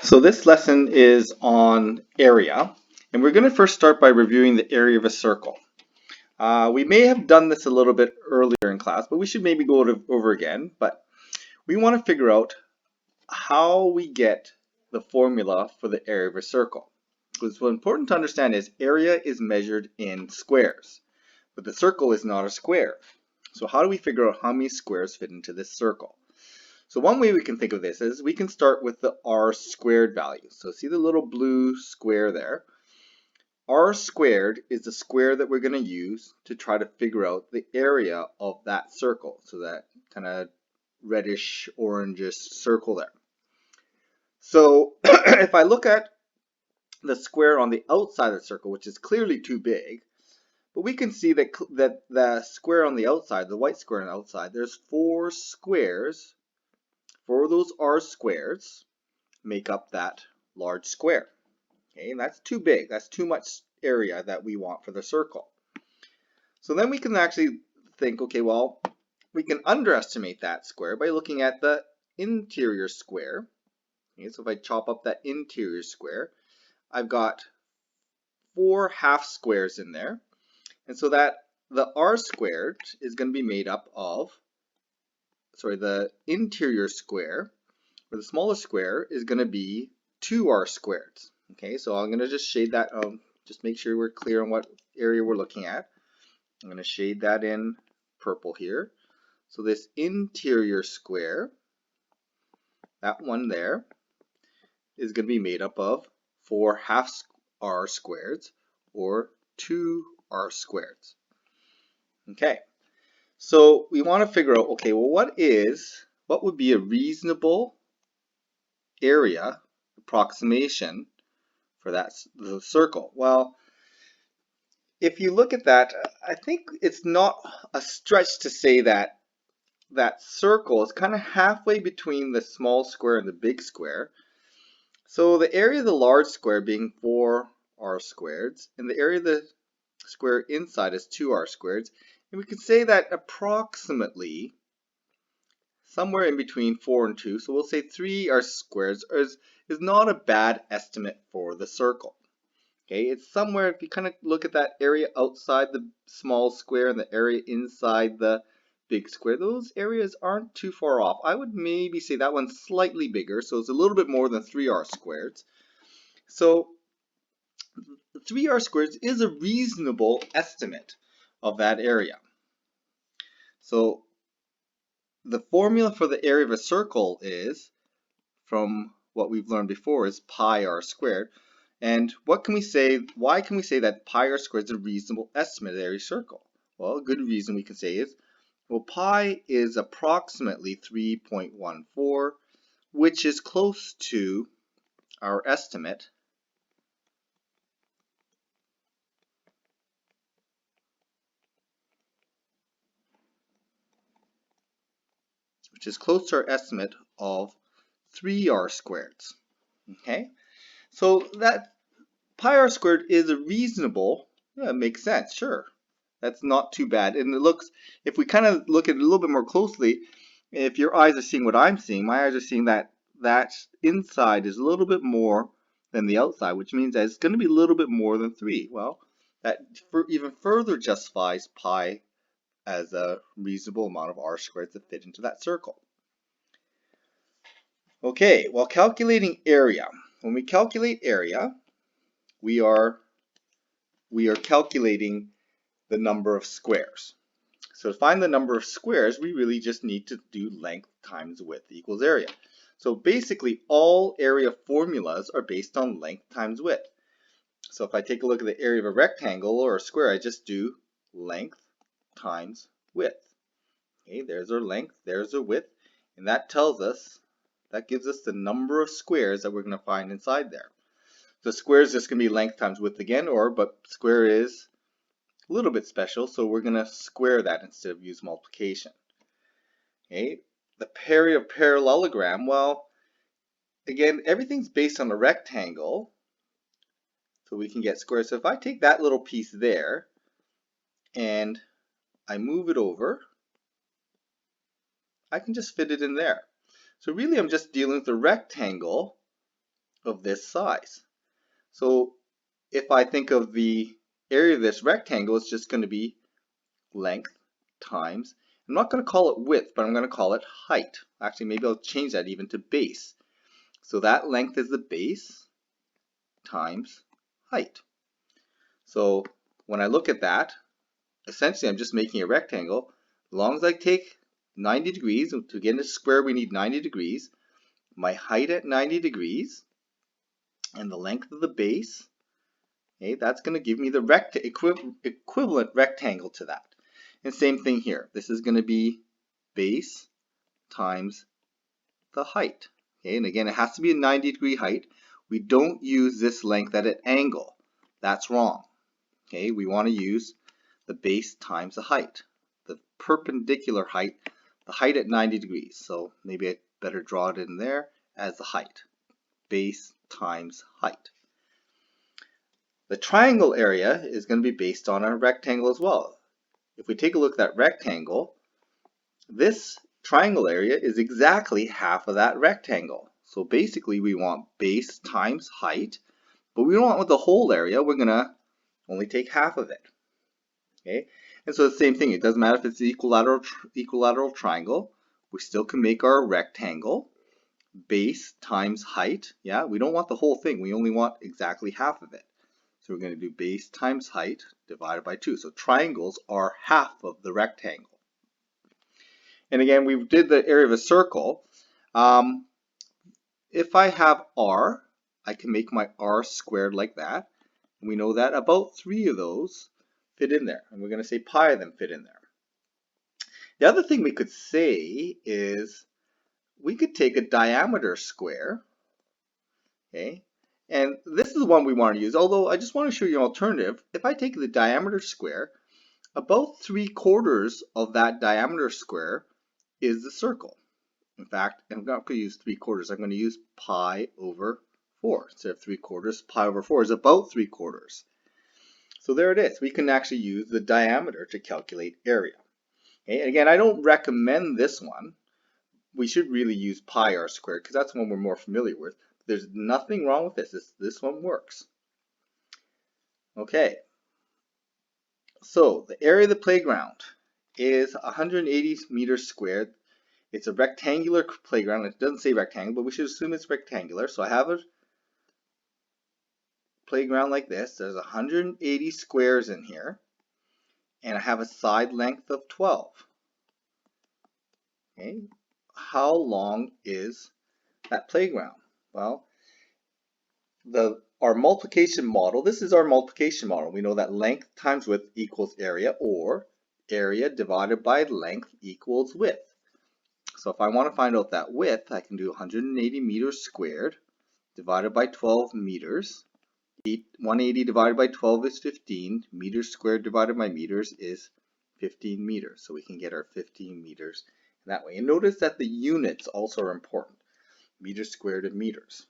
So this lesson is on area, and we're going to first start by reviewing the area of a circle. We may have done this a little bit earlier in class, but we should maybe go over again. But we want to figure out how we get the formula for the area of a circle. Because what's important to understand is area is measured in squares, but the circle is not a square. So how do we figure out how many squares fit into this circle? So one way we can think of this is we can start with the r squared value. So see the little blue square there? R squared is the square that we're going to use to try to figure out the area of that circle. So that kind of reddish orangish circle there. So if I look at the square on the outside of the circle, which is clearly too big, but we can see that the square on the outside, the white square on the outside, there's 4 squares. 4 of those r squares make up that large square. Okay, and that's too big. That's too much area that we want for the circle. So then we can actually think, okay, well, we can underestimate that square by looking at the interior square. Okay, so if I chop up that interior square, I've got 4 half squares in there. And so that the r squared is going to be made up of, the interior square, or the smallest square, is going to be 2r squared. Okay, so I'm going to just shade that, just make sure we're clear on what area we're looking at. I'm going to shade that in purple here. So this interior square, that one there, is going to be made up of 4 half r squareds, or 2r squareds. Okay, so we want to figure out, okay, well, what would be a reasonable area approximation for the circle? Well, if you look at that, I think it's not a stretch to say that that circle is kind of halfway between the small square and the big square. So the area of the large square being 4r squareds, and the area of the square inside is 2r squareds, and we could say that approximately somewhere in between 4 and 2, so we'll say 3r squareds is not a bad estimate for the circle. Okay, it's somewhere, if you kind of look at that area outside the small square and the area inside the big square, those areas aren't too far off. I would maybe say that one's slightly bigger, so it's a little bit more than 3r squareds. So 3r squareds is a reasonable estimate of that area. So the formula for the area of a circle is, from what we've learned before, is pi r squared. And what can we say? Why can we say that pi r squared is a reasonable estimate of the area of a circle? Well, a good reason we can say is, well, pi is approximately 3.14, which is close to our estimate, of 3r squareds. Okay, so that pi r squared is a reasonable, yeah, it makes sense, sure. That's not too bad. And it looks, if we kind of look at it a little bit more closely, if your eyes are seeing what I'm seeing, my eyes are seeing that that inside is a little bit more than the outside, which means that it's going to be a little bit more than 3. Well, that even further justifies pi as a reasonable amount of r squared to fit into that circle. Okay, well, calculating area. When we calculate area, we are calculating the number of squares. So to find the number of squares, we really just need to do length times width equals area. So basically, all area formulas are based on length times width. So if I take a look at the area of a rectangle or a square, I just do length times width. Okay, there's our length, there's our width, and that gives us the number of squares that we're going to find inside there. The square is just going to be length times width again, but square is a little bit special, so we're going to square that instead of use multiplication. Okay, the area of parallelogram, well, again, everything's based on a rectangle, so we can get squares. So if I take that little piece there and I move it over, I can just fit it in there. So really I'm just dealing with the rectangle of this size. So if I think of the area of this rectangle, it's just going to be length times, I'm not going to call it width, but I'm going to call it height. Actually, maybe I'll change that even to base. So that length is the base times height. So when I look at that, essentially I'm just making a rectangle. As long as I take 90 degrees, to get a square we need 90 degrees, my height at 90 degrees, and the length of the base, okay, that's going to give me the equivalent rectangle to that. And same thing here. This is going to be base times the height. Okay, and again, it has to be a 90-degree height. We don't use this length at an angle. That's wrong. Okay, we want to use the base times the height, the perpendicular height, the height at 90 degrees. So maybe I better draw it in there as the height, base times height. The triangle area is going to be based on a rectangle as well. If we take a look at that rectangle, this triangle area is exactly half of that rectangle. So basically we want base times height, but we don't want the whole area. We're going to only take half of it. Okay, and so the same thing. It doesn't matter if it's an equilateral triangle. We still can make our rectangle base times height. Yeah, we don't want the whole thing. We only want exactly half of it. So we're going to do base times height divided by 2. So triangles are half of the rectangle. And again, we did the area of a circle. If I have r, I can make my r squared like that. And we know that about 3 of those fit in there. And we're going to say pi of them fit in there. The other thing we could say is we could take a diameter square. Okay, and this is the one we want to use, although I just want to show you an alternative. If I take the diameter square, about 3/4 of that diameter square is the circle. In fact, I'm not going to use 3/4. I'm going to use pi over 4. Instead of 3/4, pi over 4 is about 3/4. So there it is. We can actually use the diameter to calculate area. Okay, again, I don't recommend this one. We should really use pi r squared because that's one we're more familiar with. There's nothing wrong with this. This one works. Okay. So the area of the playground is 180 meters squared. It's a rectangular playground. It doesn't say rectangle, but we should assume it's rectangular. So I have a playground like this. There's 180 squares in here. And I have a side length of 12. Okay. How long is that playground? Well, our multiplication model, this is our multiplication model. We know that length times width equals area, or area divided by length equals width. So if I want to find out that width, I can do 180 meters squared divided by 12 meters. 180 divided by 12 is 15. Meters squared divided by meters is 15 meters. So we can get our 15 meters that way. And notice that the units also are important. Meters squared and meters.